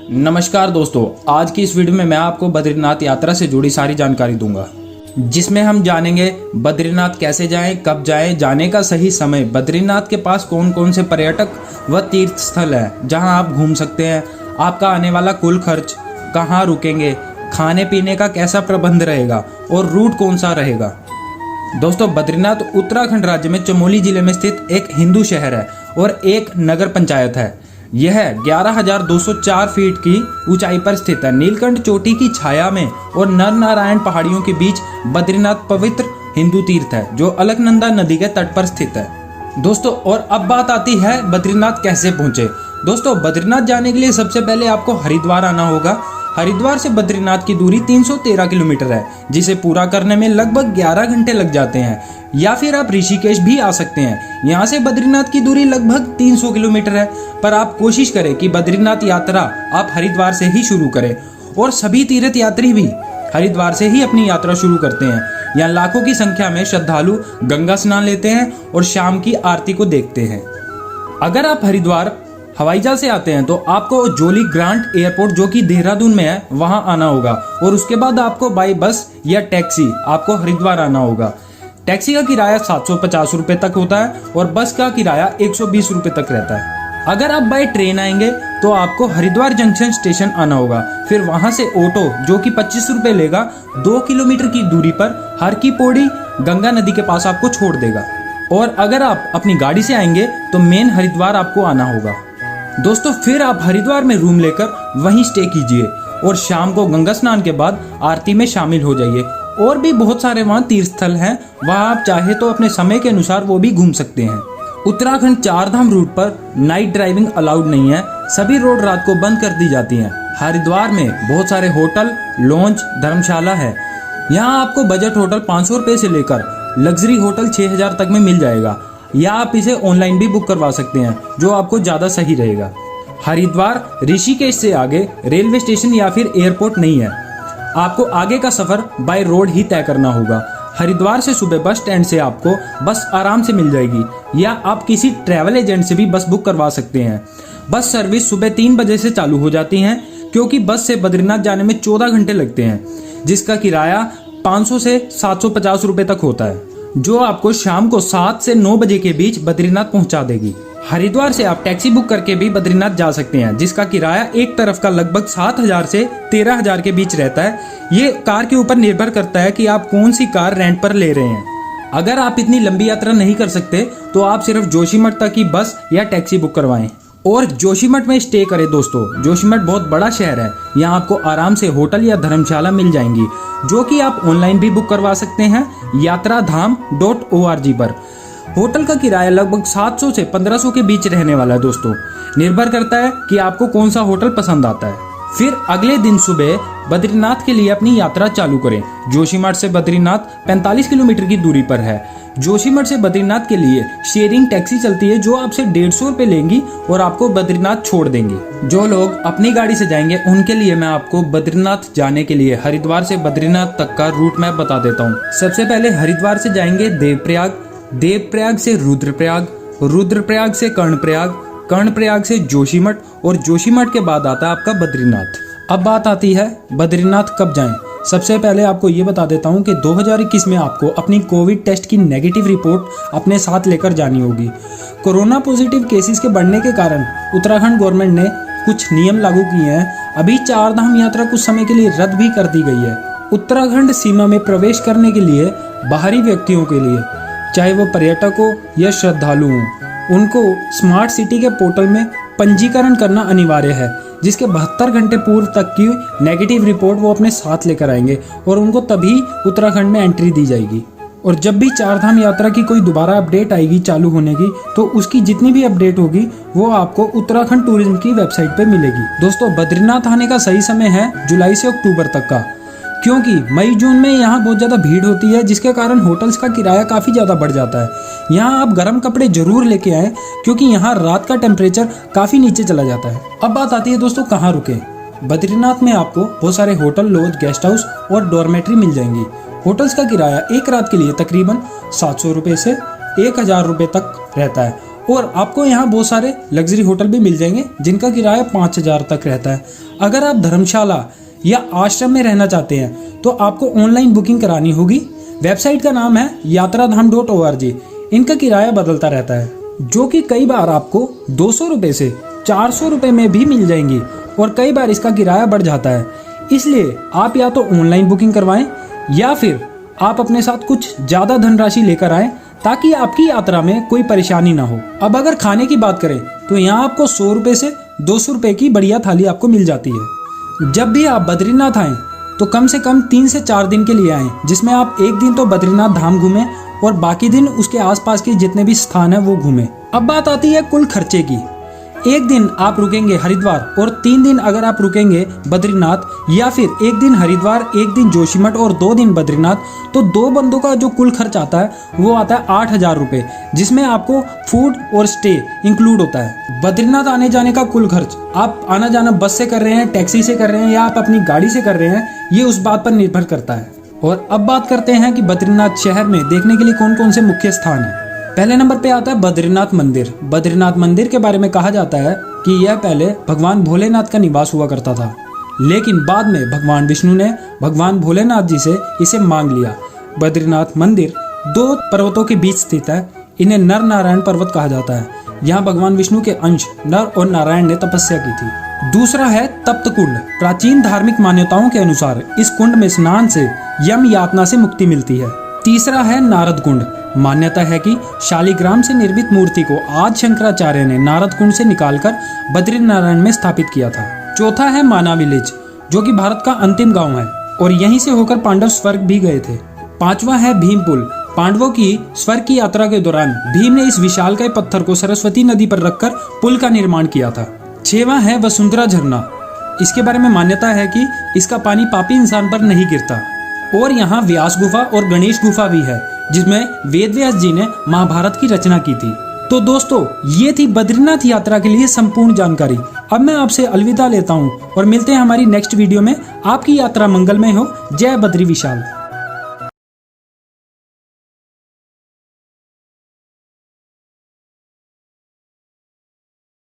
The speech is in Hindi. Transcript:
नमस्कार दोस्तों, आज की इस वीडियो में मैं आपको बद्रीनाथ यात्रा से जुड़ी सारी जानकारी दूंगा, जिसमें हम जानेंगे बद्रीनाथ कैसे जाएं, कब जाएं, जाने का सही समय, बद्रीनाथ के पास कौन कौन से पर्यटक व तीर्थ स्थल हैं जहां आप घूम सकते हैं, आपका आने वाला कुल खर्च, कहां रुकेंगे, खाने पीने का कैसा प्रबंध रहेगा और रूट कौन सा रहेगा। दोस्तों, बद्रीनाथ उत्तराखंड राज्य में चमोली जिले में स्थित एक हिंदू शहर है और एक नगर पंचायत है। यह 11,204 फीट की ऊंचाई पर स्थित है। नीलकंठ चोटी की छाया में और नर नारायण पहाड़ियों के बीच बद्रीनाथ पवित्र हिंदू तीर्थ है जो अलकनंदा नदी के तट पर स्थित है। दोस्तों, और अब बात आती है बद्रीनाथ कैसे पहुंचे। दोस्तों, बद्रीनाथ जाने के लिए सबसे पहले आपको हरिद्वार आना होगा। हरिद्वार से बद्रीनाथ की दूरी 313 किलोमीटर है, जिसे पूरा करने में लगभग 11 घंटे लग जाते हैं। या फिर आप ऋषिकेश भी आ सकते हैं। यहाँ से बद्रीनाथ की दूरी लगभग 300 किलोमीटर है, पर आप कोशिश करें कि बद्रीनाथ यात्रा आप हरिद्वार से ही शुरू करें और सभी तीर्थ यात्री भी हरिद्वार से ही अपनी यात्रा शुरू करते हैं। यहाँ लाखों की संख्या में श्रद्धालु गंगा स्नान लेते हैं और शाम की आरती को देखते हैं। अगर आप हरिद्वार हवाई जहाज से आते हैं तो आपको जोली ग्रांट एयरपोर्ट, जो कि देहरादून में है, वहां आना होगा और उसके बाद आपको बाई बस या टैक्सी आपको हरिद्वार आना होगा। टैक्सी का किराया 750 रुपए तक होता है और बस का किराया 120 रुपए तक रहता है। अगर आप बाई ट्रेन आएंगे तो आपको हरिद्वार जंक्शन स्टेशन आना होगा, फिर वहां से ऑटो, जो कि 25 रुपए लेगा, 2 किलोमीटर की दूरी पर हर की पौड़ी गंगा नदी के पास आपको छोड़ देगा। और अगर आप अपनी गाड़ी से आएंगे तो मेन हरिद्वार आपको आना होगा। दोस्तों, फिर आप हरिद्वार में रूम लेकर वहीं स्टे कीजिए और शाम को गंगा स्नान के बाद आरती में शामिल हो जाइए। और भी बहुत सारे वहाँ तीर्थ स्थल हैं, वहाँ आप चाहे तो अपने समय के अनुसार वो भी घूम सकते हैं। उत्तराखंड चारधाम रूट पर नाइट ड्राइविंग अलाउड नहीं है, सभी रोड रात को बंद कर दी जाती हैं। हरिद्वार में बहुत सारे होटल, लॉन्च, धर्मशाला है। यहाँ आपको बजट होटल 500 रुपए से लेकर लग्जरी होटल 6,000 तक में मिल जाएगा, या आप इसे ऑनलाइन भी बुक करवा सकते हैं, जो आपको ज्यादा सही रहेगा। हरिद्वार ऋषिकेश से आगे रेलवे स्टेशन या फिर एयरपोर्ट नहीं है। आपको आगे का सफर बाय रोड ही तय करना होगा। हरिद्वार से सुबह बस स्टैंड से आपको बस आराम से मिल जाएगी, या आप किसी ट्रैवल एजेंट से भी बस बुक करवा सकते हैं। बस सर्विस सुबह 3 बजे से चालू हो जाती है, क्योंकि बस से बद्रीनाथ जाने में 14 घंटे लगते हैं, जिसका किराया 500 से 750 रुपए तक होता है, जो आपको शाम को 7 से 9 बजे के बीच बद्रीनाथ पहुंचा देगी। हरिद्वार से आप टैक्सी बुक करके भी बद्रीनाथ जा सकते हैं, जिसका किराया एक तरफ का लगभग 7,000 से 13,000 के बीच रहता है। ये कार के ऊपर निर्भर करता है कि आप कौन सी कार रेंट पर ले रहे हैं। अगर आप इतनी लंबी यात्रा नहीं कर सकते तो आप सिर्फ जोशीमठ तक की बस या टैक्सी बुक करवाएं और जोशीमठ में स्टे करें। दोस्तों, जोशीमठ बहुत बड़ा शहर है, यहाँ आपको आराम से होटल या धर्मशाला मिल जाएंगी, जो कि आप ऑनलाइन भी बुक करवा सकते हैं yatradham.org पर। होटल का किराया लगभग 700 से 1500 के बीच रहने वाला है। दोस्तों, निर्भर करता है कि आपको कौन सा होटल पसंद आता है। फिर अगले दिन सुबह बद्रीनाथ के लिए अपनी यात्रा चालू करें। जोशीमठ से बद्रीनाथ 45 किलोमीटर की दूरी पर है। जोशीमठ से बद्रीनाथ के लिए शेयरिंग टैक्सी चलती है, जो आपसे 150 रुपए लेंगी और आपको बद्रीनाथ छोड़ देंगी। जो लोग अपनी गाड़ी से जाएंगे उनके लिए मैं आपको बद्रीनाथ जाने के लिए हरिद्वार से बद्रीनाथ तक का रूट मैप बता देता हूँ। सबसे पहले हरिद्वार से जाएंगे देवप्रयाग, देवप्रयाग से रुद्रप्रयाग, रुद्रप्रयाग से कर्णप्रयाग, कर्णप्रयाग से जोशीमठ और जोशीमठ के बाद आता है आपका बद्रीनाथ। अब बात आती है बद्रीनाथ कब जाएं। सबसे पहले आपको ये बता देता हूँ कि 2021 में आपको अपनी कोविड टेस्ट की नेगेटिव रिपोर्ट अपने साथ लेकर जानी होगी। कोरोना पॉजिटिव केसेस के बढ़ने के कारण उत्तराखंड गवर्नमेंट ने कुछ नियम लागू किए हैं। अभी चारधाम यात्रा कुछ समय के लिए रद्द भी कर दी गई है। उत्तराखंड सीमा में प्रवेश करने के लिए बाहरी व्यक्तियों के लिए, चाहे वो पर्यटक हो या श्रद्धालु हो, उनको स्मार्ट सिटी के पोर्टल में पंजीकरण करना अनिवार्य है, जिसके 72 घंटे पूर्व तक की नेगेटिव रिपोर्ट वो अपने साथ लेकर आएंगे और उनको तभी उत्तराखंड में एंट्री दी जाएगी। और जब भी चारधाम यात्रा की कोई दोबारा अपडेट आएगी चालू होने की, तो उसकी जितनी भी अपडेट होगी वो आपको उत्तराखंड टूरिज्म की वेबसाइट पे मिलेगी। दोस्तों, बद्रीनाथ आने का सही समय है जुलाई से अक्टूबर तक का, क्योंकि मई जून में यहाँ बहुत ज़्यादा भीड़ होती है, जिसके कारण होटल्स का किराया काफ़ी ज़्यादा बढ़ जाता है। यहाँ आप गर्म कपड़े जरूर लेके आएँ, क्योंकि यहाँ रात का टेम्परेचर काफ़ी नीचे चला जाता है। अब बात आती है दोस्तों, कहाँ रुके। बद्रीनाथ में आपको बहुत सारे होटल, लॉज, गेस्ट हाउस और डॉर्मेट्री मिल जाएंगी। होटल्स का किराया एक रात के लिए तकरीबन 700 रुपये से 1,000 रुपये तक रहता है और आपको यहाँ बहुत सारे लग्जरी होटल भी मिल जाएंगे जिनका किराया 5,000 तक रहता है। अगर आप धर्मशाला या आश्रम में रहना चाहते हैं तो आपको ऑनलाइन बुकिंग करानी होगी। वेबसाइट का नाम है yatradham.org। इनका किराया बदलता रहता है, जो कि कई बार आपको 200 रुपये से 400 रुपये में भी मिल जाएंगी और कई बार इसका किराया बढ़ जाता है। इसलिए आप या तो ऑनलाइन बुकिंग करवाएं या फिर आप अपने साथ कुछ ज़्यादा धनराशि लेकर आएं ताकि आपकी यात्रा में कोई परेशानी ना हो। अब अगर खाने की बात करें तो यहाँ आपको 100 रुपये से 200 रुपये की बढ़िया थाली आपको मिल जाती है। जब भी आप बद्रीनाथ आएँ तो कम से कम 3 से 4 दिन के लिए आएँ, जिसमें आप एक दिन तो बद्रीनाथ धाम घूमें और बाकी दिन उसके आसपास के जितने भी स्थान है वो घूमें। अब बात आती है कुल खर्चे की। एक दिन आप रुकेंगे हरिद्वार और 3 दिन अगर आप रुकेंगे बद्रीनाथ, या फिर एक दिन हरिद्वार, एक दिन जोशीमठ और 2 दिन बद्रीनाथ, तो 2 बंदों का जो कुल खर्च आता है वो आता है 8,000 रुपये, जिसमें आपको फूड और स्टे इंक्लूड होता है। बद्रीनाथ आने जाने का कुल खर्च आप आना जाना बस से कर रहे हैं, टैक्सी से कर रहे हैं या आप अपनी गाड़ी से कर रहे हैं, ये उस बात पर निर्भर करता है। और अब बात करते हैं कि बद्रीनाथ शहर में देखने के लिए कौन कौन से मुख्य स्थान है। पहले नंबर पे आता है बद्रीनाथ मंदिर। बद्रीनाथ मंदिर के बारे में कहा जाता है कि यह पहले भगवान भोलेनाथ का निवास हुआ करता था, लेकिन बाद में भगवान विष्णु ने भगवान भोलेनाथ जी से इसे मांग लिया। बद्रीनाथ मंदिर 2 पर्वतों के बीच स्थित है। इन्हें नर नारायण पर्वत कहा जाता है। यहाँ भगवान विष्णु के अंश नर और नारायण ने तपस्या की थी। दूसरा है तप्त कुंड। प्राचीन धार्मिक मान्यताओं के अनुसार इस कुंड में स्नान से यम यातना से मुक्ति मिलती है। तीसरा है नारद कुंड। मान्यता है कि शालिग्राम से निर्मित मूर्ति को आज शंकराचार्य ने नारद कुंड से निकालकर बद्रीनारायण में स्थापित किया था। चौथा है माना विलेज, जो कि भारत का अंतिम गांव है और यहीं से होकर पांडव स्वर्ग भी गए थे। पांचवा है भीम पुल। पांडवों की स्वर्ग की यात्रा के दौरान भीम ने इस विशालकाय पत्थर को सरस्वती नदी पर रखकर पुल का निर्माण किया था। 6वां है वसुंधरा झरना। इसके बारे में मान्यता है कि इसका पानी पापी इंसान पर नहीं गिरता। और यहाँ व्यास गुफा और गणेश गुफा भी है, जिसमें वेदव्यास जी ने महाभारत की रचना की थी। तो दोस्तों, ये थी बद्रीनाथ यात्रा के लिए संपूर्ण जानकारी। अब मैं आपसे अलविदा लेता हूँ और मिलते हैं हमारी नेक्स्ट वीडियो में। आपकी यात्रा मंगलमय हो। जय बद्री विशाल।